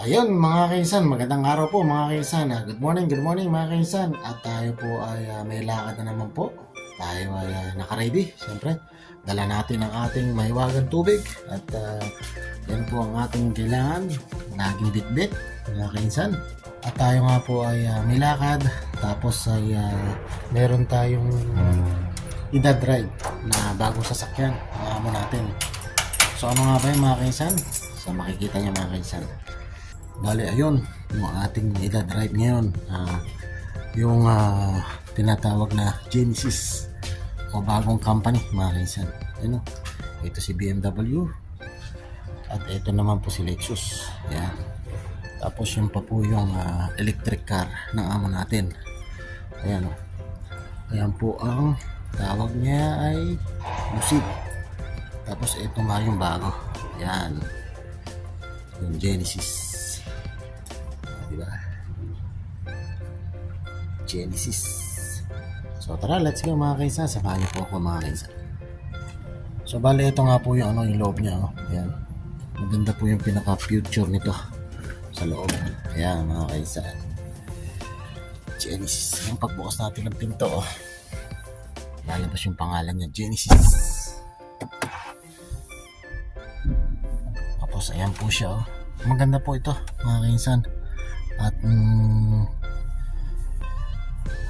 Ayun mga kaisan, magandang araw po mga kaisan. Good morning mga kaisan. At tayo po ay may lakad na naman po. Tayo ay naka-ready, siyempre. Dala natin ang ating mahiwagang tubig. At yan po ang ating kailangan. Laging bitbit mga kaisan. At tayo nga po ay may lakad. Tapos ay meron tayong idadrive na bagong sasakyan. Amo natin. So ano nga ba yun mga kaisan? So makikita niya mga kaisan. Bali ayun, yung ating idadrive ngayon, yung tinatawag na Genesis o bagong company mga kaisan. Ano? Ito si BMW at ito naman po si Lexus. Yan. Tapos yung pa po yung electric car ng amo natin. Ayan o. Ayan po ang tawag niya ay Lucid. Tapos ito nga yung bago. Ayan. Yung Genesis. Diba? Genesis. So tara, let's go mga kaisan. Samahan niyo po ako mga kaisan. So bali ito nga po yung yung loob niya. Ayan. Maganda po yung pinaka future nito sa loob. Ayan mga kaisan. Genesis. Yung pagbukas natin ng pinto, lalabas yung pangalan niya, Genesis. Tapos ayan po siya. Maganda po ito mga kaisan. At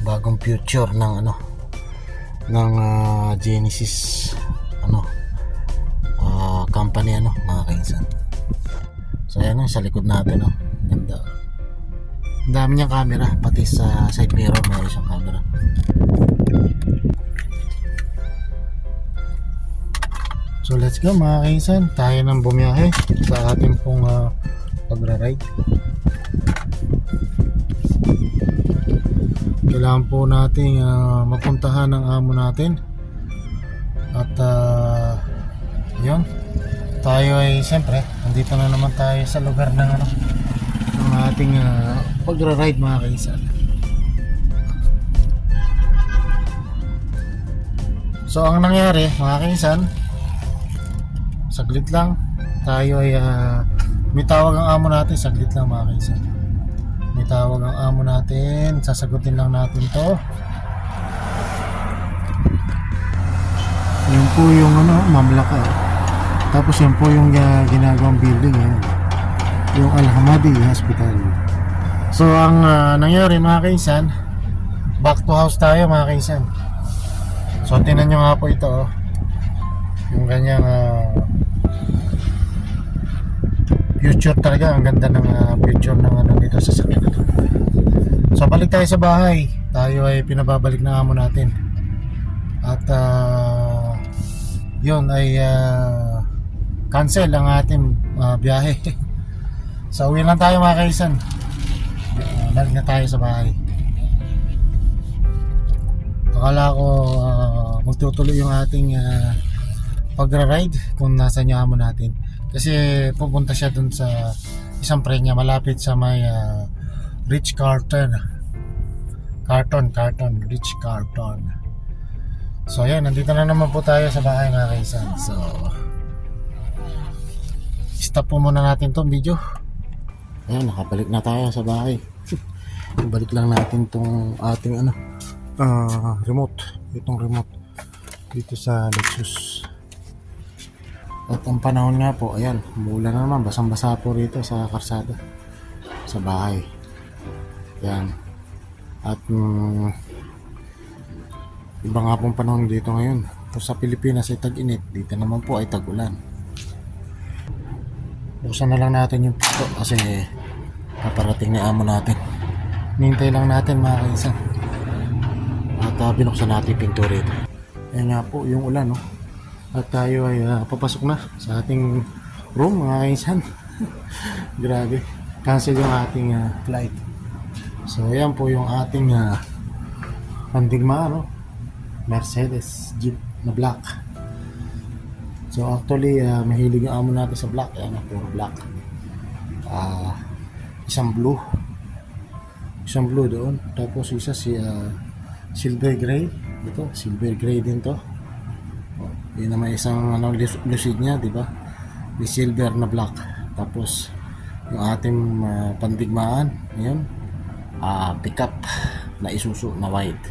bagong future ng ng Genesis company mga kainsan. So ayan sa likod natin ganda. Ang dami niyang camera, pati sa side mirror meron siyang camera. So let's go mga kainsan, tayo nang bumiyahe sa ating pong pagra-ride. Kailangan po natin mapuntahan ang amo natin. At yun, tayo ay siyempre nandito na naman tayo sa lugar ng ng ating pagra-ride mga kaisan. So ang nangyari mga kaisan, saglit lang tayo ay may tawag ang amo natin. Saglit lang mga kaisan, may tawag ang amo natin, sasagutin lang natin to. Yun po yung Mamlaka. Tapos yun po yung ginagawang building yung Al-Hamadi Hospital. So ang nangyari mga kaisan, back to house tayo mga kaisan. So tingnan nyo nga po ito yung kanyang future talaga. Ang ganda ng future ng dito sa sakit ito. So balik tayo sa bahay. Tayo ay pinababalik na amo natin. At yun ay cancel ang ating biyahe. So uwi lang tayo mga kaisan. Balik na tayo sa bahay. Akala ko magtutuloy yung ating pagra-ride kung nasa niya amo natin. Kasi pupunta siya dun sa isang prenya malapit sa may Rich Carton. Rich Carton. So ayan, nandito na naman po tayo sa bahay mga kaisan. So stop po muna natin tong video. Ayan, nakabalik na tayo sa bahay. Balik lang natin tong ating remote. Itong remote dito sa Lexus. At ang panahon nga po, ayan, umulan na naman, basang-basa po rito sa karsada, sa bahay. Ayan. At iba nga pong panahon dito ngayon. Sa Pilipinas ay tag-init, dito naman po ay tag-ulan. Buksan na lang natin yung pinto kasi paparating na amo natin. Nintay lang natin mga kaisan. At binuksan natin yung pinto rito. Ayan nga po yung ulan At tayo ay papasok na sa ating room mga kaisan. Grabe, cancel yung ating flight. So ayan po yung ating pandigma Mercedes Jeep na black. So actually mahilig yung amo natin sa black. Ayan, puro black. Isang blue doon. Tapos isa si silver gray. Ito silver gray din to. Yun naman isang lucid niya, di ba? May silver na black. Tapos yung ating pandigmaan. Yun. Pickup na Isuzu na white.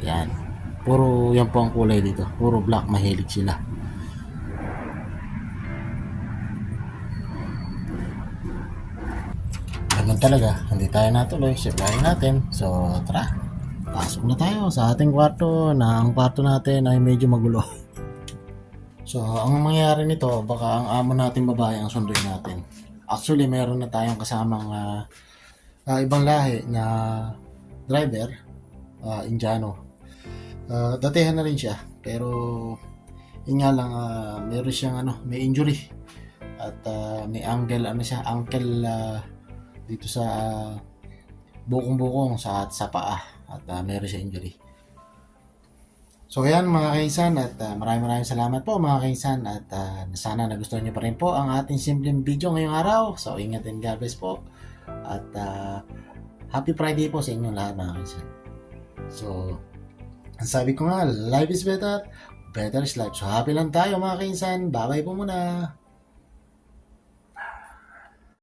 Yan. Puro yan po ang kulay dito. Puro black. Mahilig sila. Ganun talaga. Hindi tayo natuloy. Siplahin natin. So, tara. Pasok na tayo sa ating kwarto na ang kwarto natin ay medyo magulo. So, ang mangyayari nito, baka ang amo natin babae ang sunduin natin. Actually, meron na tayong kasamang ibang lahi na driver, Indiano. Datihan na rin siya, pero yun nga lang, meron siyang may injury at may ankle dito sa bukong-bukong sa paa at meron siya injury. So ayan mga kaisan at maraming salamat po mga kaisan at sana nagustuhan niyo pa rin po ang ating simpleng video ngayong araw. So ingat and God bless po at happy Friday po sa inyong lahat mga kaisan. So ang sabi ko nga, life is better, better is life. So happy lang tayo mga kaisan, bye bye po muna.